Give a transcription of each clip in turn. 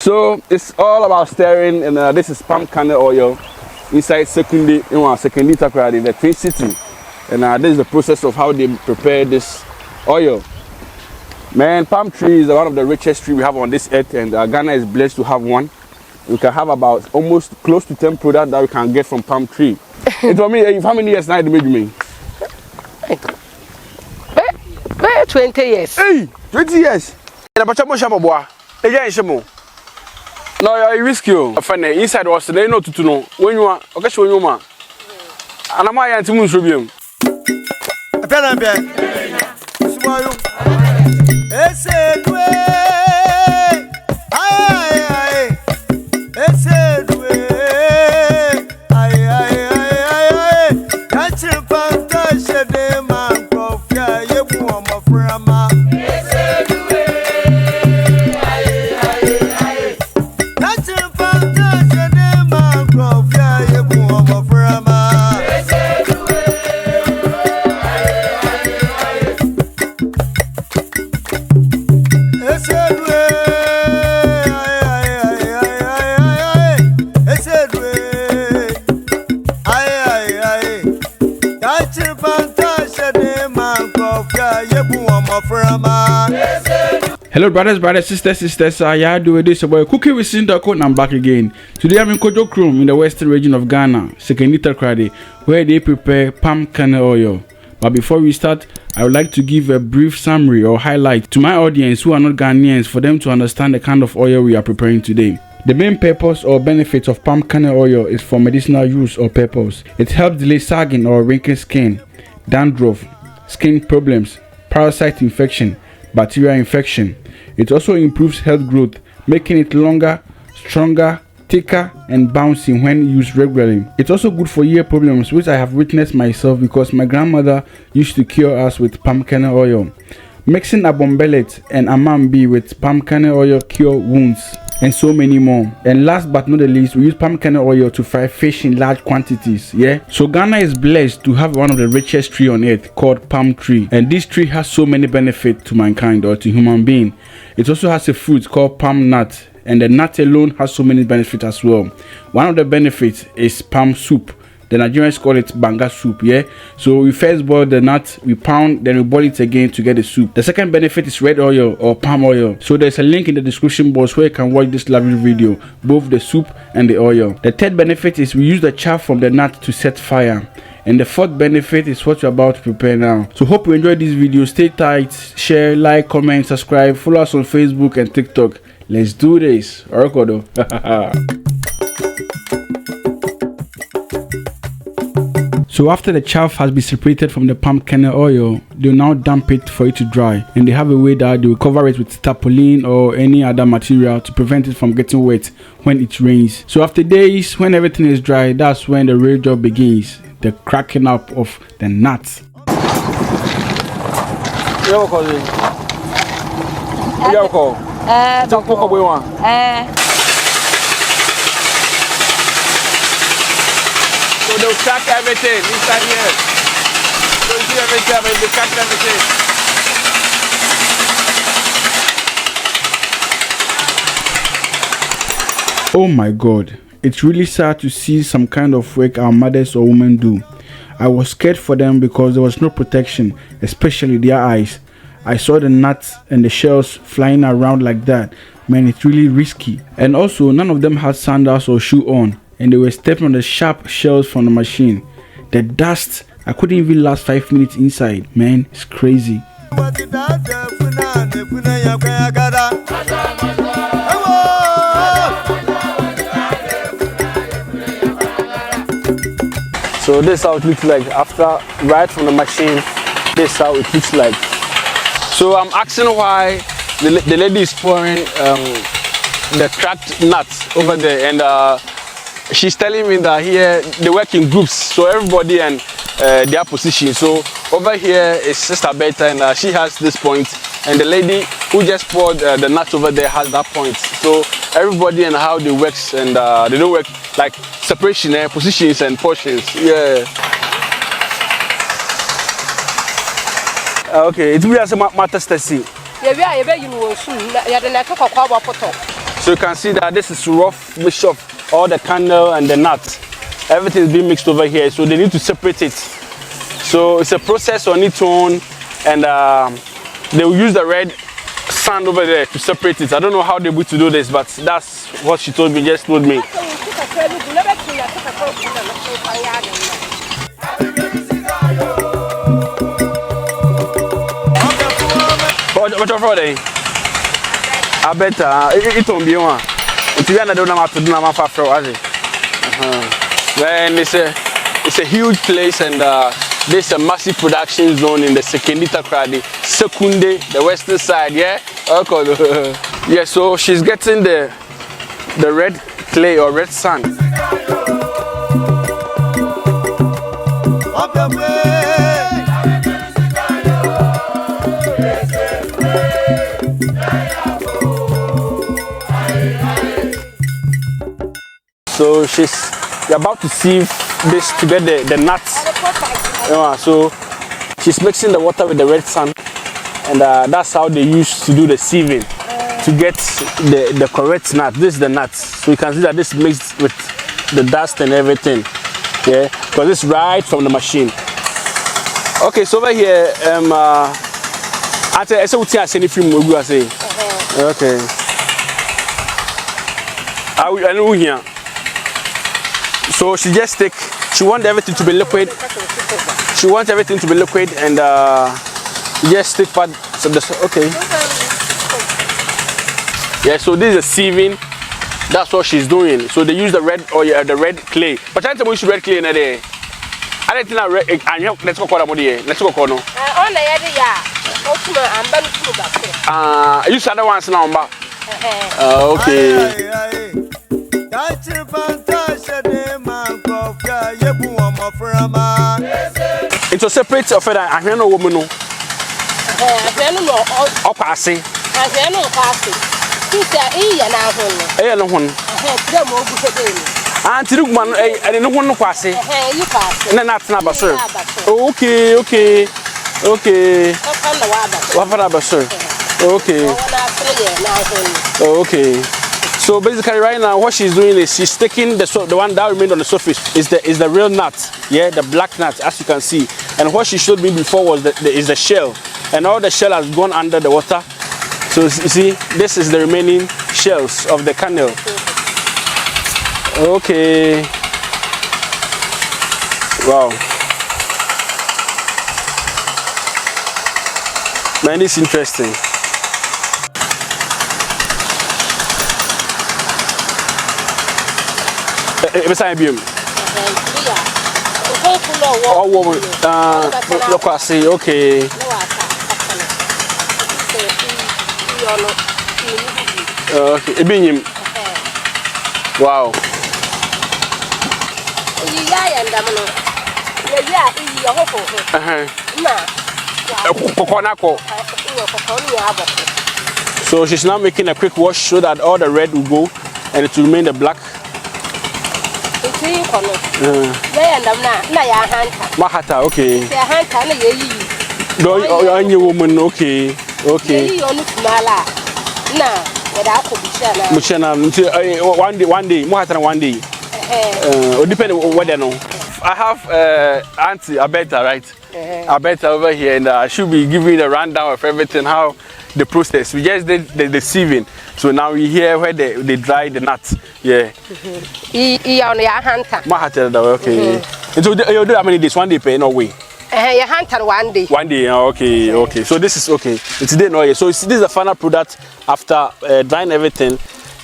So it's all about stirring, and this is palm kernel oil inside secondary takrade in the Twin City, and this is the process of how they prepare this oil. Man, palm tree is one of the richest trees we have on this earth, and Ghana is blessed to have one. We can have about almost close to 10 products that we can get from palm tree. It for me, how many years now did me? 20 years. Hey, 20 years. No, you're risky. Inside was the no to know when you are okay, when you are. And I'm a to Muslim. Hello brothers, sisters, I do this about cooking with Sindaco, and I'm back again. Today I'm in Kojo Krom in the western region of Ghana, Sekenita Krade, where they prepare palm kernel oil. But before we start, I would like to give a brief summary or highlight to my audience who are not Ghanaians for them to understand the kind of oil we are preparing today. The main purpose or benefits of palm kernel oil is for medicinal use or purpose. It helps delay sagging or wrinkling skin, dandruff, skin problems, parasite infection, bacterial infection. It also improves health growth, making it longer, stronger, thicker, and bouncy when used regularly. It's also good for ear problems, which I have witnessed myself because my grandmother used to cure us with palm kernel oil. Mixing abombelet and amambi with palm kernel oil cure wounds, and so many more. And last but not the least, we use palm kernel oil to fry fish in large quantities. So Ghana is blessed to have one of the richest trees on earth called palm tree, and this tree has so many benefits to mankind or to human being. It also has a fruit called palm nut, and the nut alone has so many benefits as well. One of the benefits is palm soup. The Nigerians call it banga soup, So we first boil the nut, we pound, then we boil it again to get the soup. The second benefit is red oil or palm oil. So there's a link in the description box where you can watch this lovely video, both the soup and the oil. The third benefit is we use the chaff from the nut to set fire. And the fourth benefit is what you're about to prepare now. So hope you enjoyed this video. Stay tight, share, like, comment, subscribe, follow us on Facebook and TikTok. Let's do this. Orokodo. So after the chaff has been separated from the palm kernel oil, they'll now damp it for it to dry, and they have a way that they will cover it with tarpaulin or any other material to prevent it from getting wet when it rains. So after days, when everything is dry, that's when the real job begins, the cracking up of the nuts. So they'll crack everything inside here. So you see everything, they crack everything. Oh my God, it's really sad to see some kind of work our mothers or women do. I was scared for them because there was no protection, especially their eyes. I saw the nuts and the shells flying around like that. Man, it's really risky. And also, none of them had sandals or shoe on, and they were stepping on the sharp shells from the machine. The dust, I couldn't even last 5 minutes inside. Man, it's crazy. So this is how it looks like after, right from the machine. This is how it looks like. So I'm asking why the lady is pouring the cracked nuts over there, and she's telling me that here they work in groups, so everybody and their position. So over here is Sister Beta, and she has this point, and the lady who just poured the nuts over there has that point. So everybody and how they works, and they don't work like separation, positions and portions. Okay, it's we as a matter to see. So So you can see that this is rough mixture of all the kernel and the nuts. Everything is being mixed over here, so they need to separate it. So it's a process on its own, and they will use the red sand over there to separate it. I don't know how they're able to do this, but that's what she told me, just told me. What your Friday? I bet it won't be one. If you don't have to do my far Then it's a huge place, and there's a massive production zone in the Sekendita Kradi, Sekunde, the western side, yeah? Okay. Yeah, so she's getting the red clay or red sand. So you're about to sieve this to get the nuts. So she's mixing the water with the red sand, and that's how they used to do the sieving to get the correct nut. This is the nuts. So you can see that this mixed with the dust and everything. Yeah, because it's right from the machine. Okay, so over here, I say okay. I know here. So she just she wants everything to be liquid. She wants everything to be liquid, and just stick part. So okay. Yeah. So this is a sieving. That's what she's doing. So they use the red the red clay. But I tell you, red clay in a day. I don't think let's go call them here. Let's go call no. You said the ones now, okay. It's a separate of it. I know woman. No. Oh, passing. I know passing. Auntie Lukman, I didn't want to pass it. And then that's not sir. Okay. What sir? Okay. So basically, right now, what she's doing is she's taking the one that remained on the surface is the real nut, yeah, the black nut, as you can see. And what she showed me before was the shell, and all the shell has gone under the water. So you see, this is the remaining shells of the kernel. Okay. Wow. Man, it's interesting. Oh, woman. Look, I see. Okay. Okay. Wow. So she's now making a quick wash so that all the red will go and it will remain the black. Mahata, okay. No, woman, okay. Okay. One day, Mahata one day. Depending on what they know. I have Auntie Abeta, right? Abeta over here, and I should be giving you the rundown of everything, how the process. We just did the sieving, so now we hear where they dry the nuts. Yeah. Okay. And so you do how many days? One day pay, no way. You hunter one day. One day, okay, okay. So this is okay. It's day no. So this is the final product after drying everything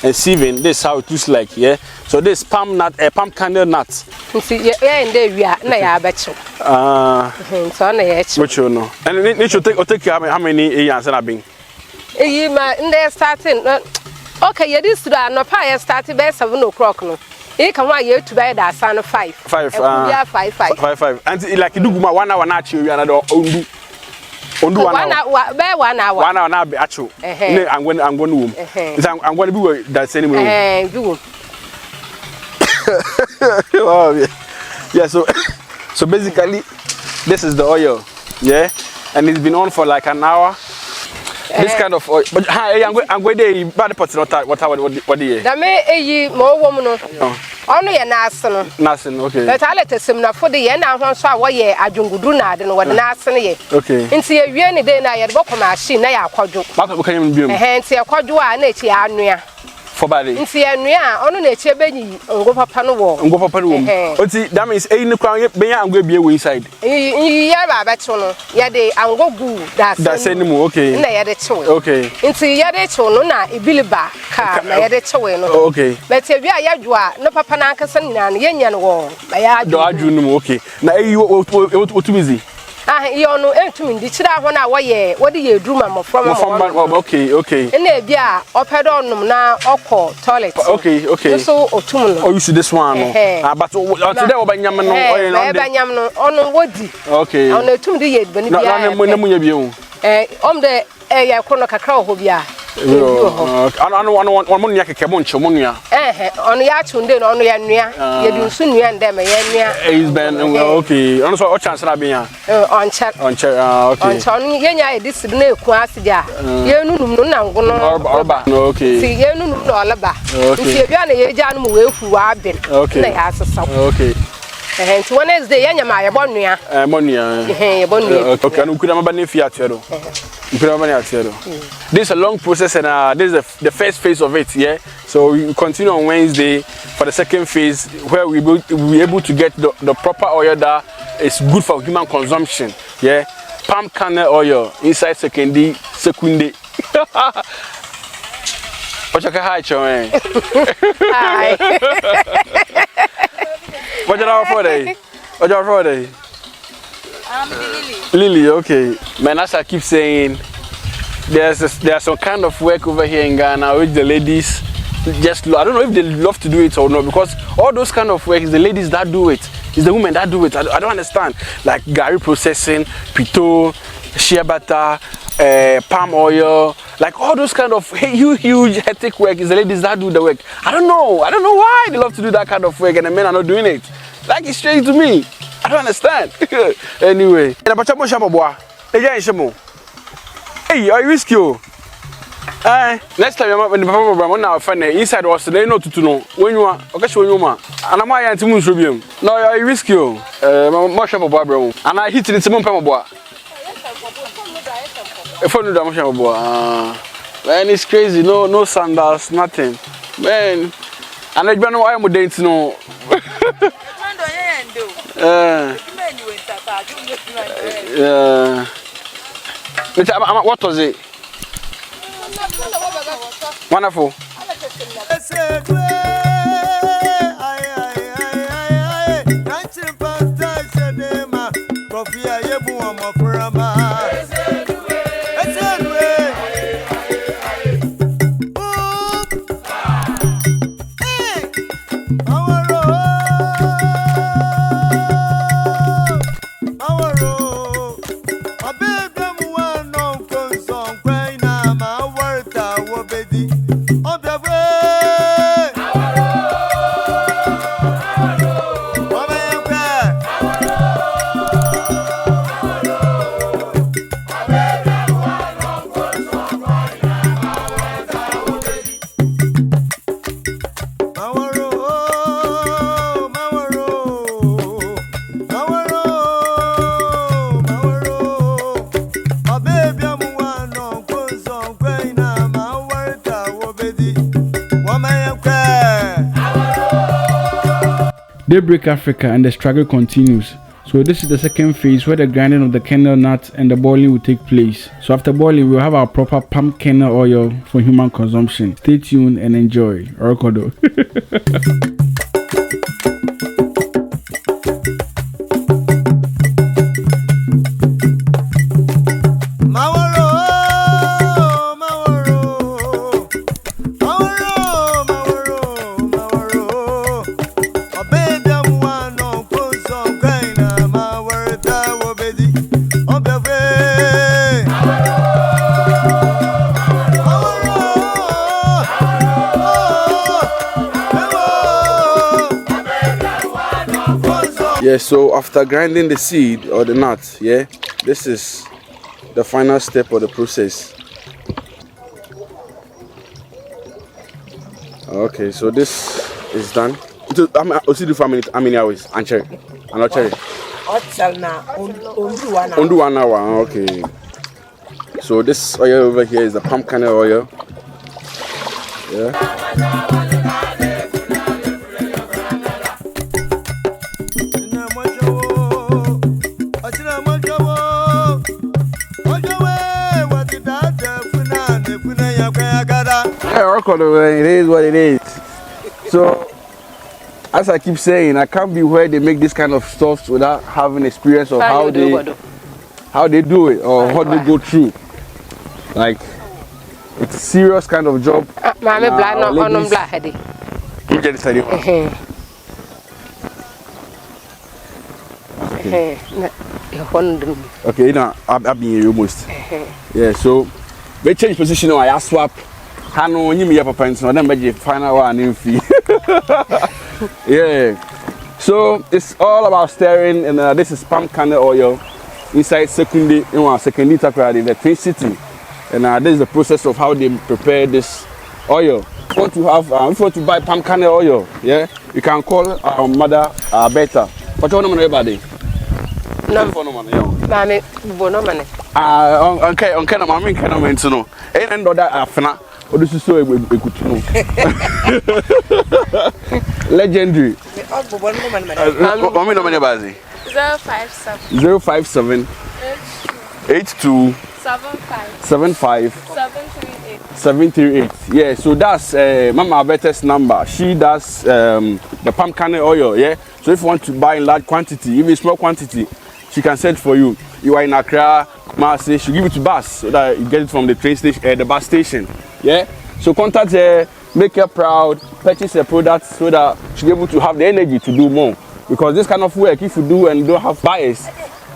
and sieving. This is how it looks like, yeah. So this palm kernel nuts. See, yeah, and there we are. Na ya becho. So na ya becho. Which you know. And need to take how many years have been? Ma they starting. Okay, you this no pa started by 7 o'clock no. You can why you to buy that son 5. 5. Yeah, 5. And like you do 1 hour na chill another ondu 1 hour. By 1 hour. 1 hour na be actual. I'm going to room. I'm going to be where that's anyway. Oh, yeah. So basically, this is the oil, yeah, and it's been on for like an hour. This kind of oil. But I'm going to bad pot what do you? That may more woman. Only a national. Nothing, okay. But I let us for the end. I want to say, I don't do not and what national. Okay. And see a yearly day, I had book machine. I are quadru. What can you do? Hence, a quadrua nature. For body. In Sienna, on nature, Benny, and go up on the wall. And go up on the wall. That means ain't no crown yet. I'm going to be inside. Yeah, that's all. Yeah, they and go good. That's anymore. Okay. And they had a choice. Okay. Into Yadechon, not a billy back car, I had a choice. Okay. But if you are Yadua, no Papa Nankasan and Yanyan wall. I do. Okay. Now you too busy. You know, entering the children when I were. What do you do, Mamma? From okay. And there be a opera on now or toilet. Okay. So, or two. Oh, you see this one. But today, on Woody. Okay. On the 2 days, when you are on the air Conocacro, Hobia. I don't want to come on Chomonia. On the Achunde, on the Ania, you do soon and them. He's been okay. On so chance I'll be on chat. Okay. On Tony, Yanya, this is no Quasia. You know, okay. See, you know, Laba. Okay. If you're a young will who have been. Okay. They ask us. Okay. And Wednesday, Yanya, my Bonia. Okay, and we could have a fiat. This is a long process, and this is the first phase of it. Yeah, so we continue on Wednesday for the second phase, where we will be able to get the proper oil that is good for human consumption. Yeah, palm kernel oil inside secondary. What's your hi, Joanne? Hi. What's your Friday? What's your Friday? Lily, okay. Man, as I keep saying, there's some kind of work over here in Ghana which the ladies just, I don't know if they love to do it or not, because all those kind of work is the ladies that do it. It's the women that do it. I don't understand. Like gari processing, pito, shea butter, palm oil, like all those kind of huge hectic work is the ladies that do the work. I don't know why they love to do that kind of work and the men are not doing it. Like, it's strange to me. I don't understand. Anyway, hey, are you risky? Next time when the papa now find inside was they know to know when you are and I'm my anti moon rubium. No, are you risky? Mashabo bro. And I hit it in some papa. A phone man, it's crazy. No sandals, nothing. Man, and I don't know why I'm going to know. What was it? Wonderful. Daybreak Africa, and the struggle continues. So this is the second phase where the grinding of the kernel nuts and the boiling will take place. So after boiling, we'll have our proper palm kernel oil for human consumption. Stay tuned and enjoy. Orokodo. Yeah, so after grinding the seed or the nut, yeah, this is the final step of the process. Okay, so this is done. I'll see the for how many hours? And cherry. And not cherry. Only 1 hour. Okay. So this oil over here is the palm kernel oil. Yeah. It is what it is. So, as I keep saying, I can't be where they make this kind of stuff without having experience of how they do it or what they go through. Like, it's a serious kind of job. Mommy black, no, on black heady. You get it, okay, now I've been here almost. Yeah, so we change position now. I swap. Hano, you me up a pencil, then make final one in fee. Yeah, so it's all about stirring, and this is palm kernel oil inside second liter in the Twin City, and this is the process of how they prepare this oil. If you want to buy palm kernel oil, yeah, you can call our mother Beta. What you want everybody? No, Mammy, Bonomane. Okay, on kind of mammy kind of mention no. And other afna. Oh, this is so a good legendary. 057 82 75 738. Yeah, so that's Mama Betta's number. She does the palm kernel oil. Yeah, so if you want to buy in large quantity, even small quantity, she can send for you. You are in Accra, Marseille, she'll give it to bus so that you get it from the train station, the bus station. Yeah, so contact her, make her proud, purchase her product so that she'll be able to have the energy to do more. Because this kind of work, if you do and don't have buyers,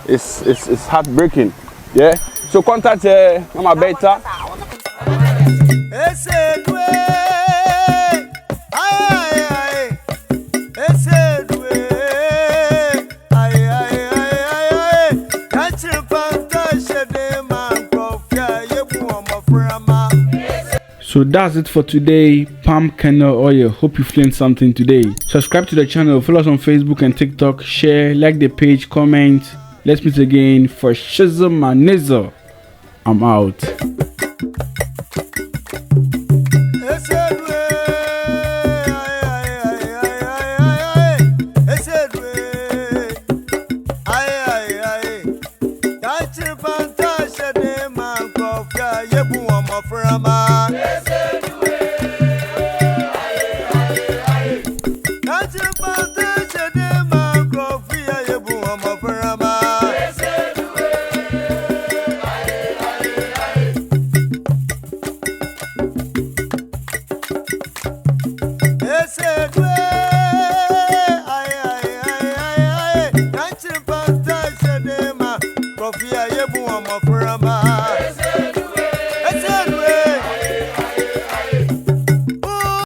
it's heartbreaking. Yeah, so contact her, Mama Beta. So that's it for today. Palm kernel oil. Hope you learned something today. Subscribe to the channel, follow us on Facebook and TikTok, share, like the page, comment. Let's meet again for Shizm and Nizzle. I'm out. Coffee, I am a